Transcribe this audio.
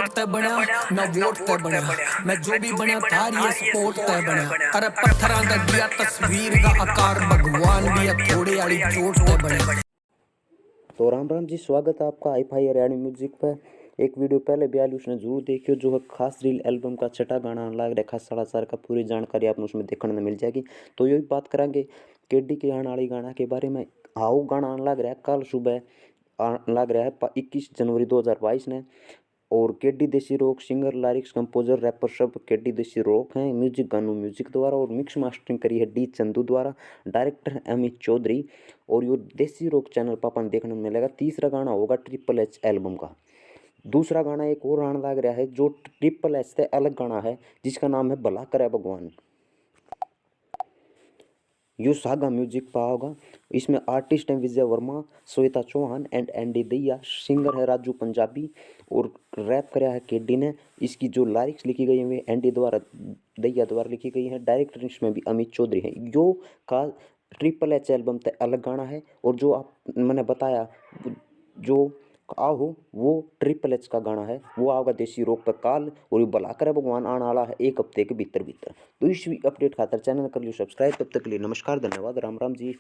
Star तय बनया ना वोट तय बनया, मैं जो भी बनया था ये सपोर्ट तय बनया। अरे पत्थरां दा दिया तस्वीर का आकार, भगवान भी है थोड़ी आड़ी चोट तय बनया। तो राम राम जी, स्वागत है आपका हाई फाई हरियाणवी म्यूजिक पर। एक वीडियो पहले भी आलू उसने जरूर देखियो, जो है खास रील एल्बम का छठा गाना आने लग रहा है खास साढ़ा सार का, पूरी जानकारी आपको उसमें देखने में मिल जाएगी। तो यही बात करेंगे केडी के आने वाली गाना के बारे में। आओ गाना आने लग रहा है कल सुबह, आने लग रहा है 21 जनवरी 2022 ने। और KD Desi Rock singer, lyrics, composer, rapper सब केडी देसी रॉक हैं। म्यूजिक गानू म्यूजिक द्वारा और मिक्स मास्टरिंग करी है डी चंदू द्वारा, डायरेक्टर अमित चौधरी। और यो देसी रॉक चैनल पर अपन देखने में मिलेगा। तीसरा गाना होगा ट्रिपल एच एल्बम का। दूसरा गाना एक और आने लग रहा है जो ट्रिपल एच से अलग गाना है, जिसका नाम है भला करे भगवान। यो सागा म्यूजिक पा होगा। इसमें आर्टिस्ट हैं विजय वर्मा, श्वेता चौहान एंड एंडी दैया। सिंगर है राजू पंजाबी और रैप कराया है केडी ने। इसकी जो लिरिक्स लिखी गई है वे एंडी द्वारा, दैया द्वारा लिखी गई है। डायरेक्टर इसमें भी अमित चौधरी है। यो का ट्रिपल एच एल्बम तक अलग गाना है। और जो आप मैंने बताया जो आओ वो ट्रिपल एच का गाना है, वो आओगा देसी रॉक पर काल। और ये भला करे भगवान आने वाला है एक हफ्ते के भीतर भीतर। तो इस अपडेट खातर चैनल कर लियो सब्सक्राइब। तब तक के लिए नमस्कार, धन्यवाद, राम राम जी।